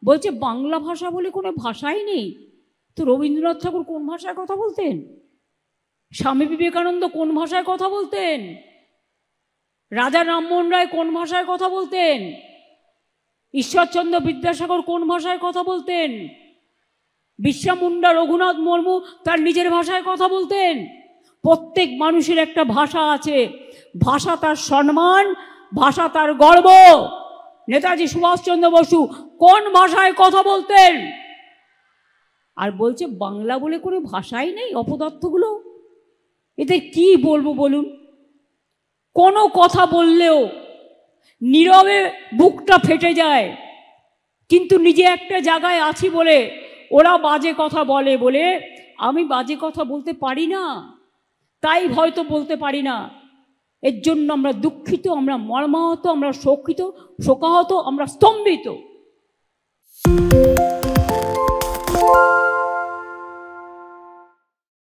বলছে বাংলা ভাষা বলে কোনো ভাষাই নেই। তো রবীন্দ্রনাথ ঠাকুর কোন ভাষায় কথা বলতেন? স্বামী বিবেকানন্দ কোন ভাষায় কথা বলতেন? রাজা রামমোহন রায় কোন ভাষায় কথা বলতেন? ঈশ্বরচন্দ্র বিদ্যাসাগর কোন ভাষায় কথা বলতেন? বিরসা মুন্ডা, রঘুনাথ মুর্মু তার নিজের ভাষায় কথা বলতেন। প্রত্যেক মানুষের একটা ভাষা আছে, ভাষা তার সম্মান, ভাষা তার গর্ব। নেতাজি সুভাষচন্দ্র বসু কোন ভাষায় কথা বলতেন? আর বলছে বাংলা বলে কোনো ভাষাই নেই। অপদার্থগুলো, এদের কি বলবো বলুন? কোনো কথা বললেও নীরবে বুকটা ফেটে যায়, কিন্তু নিজে একটা জায়গায় আছি বলে ওরা বাজে কথা বলে বলে আমি বাজে কথা বলতে পারি না, তাই হয়তো বলতে পারি না। এর জন্য আমরা দুঃখিত, আমরা মর্মাহত, আমরা শোকাহত, আমরা স্তম্ভিত।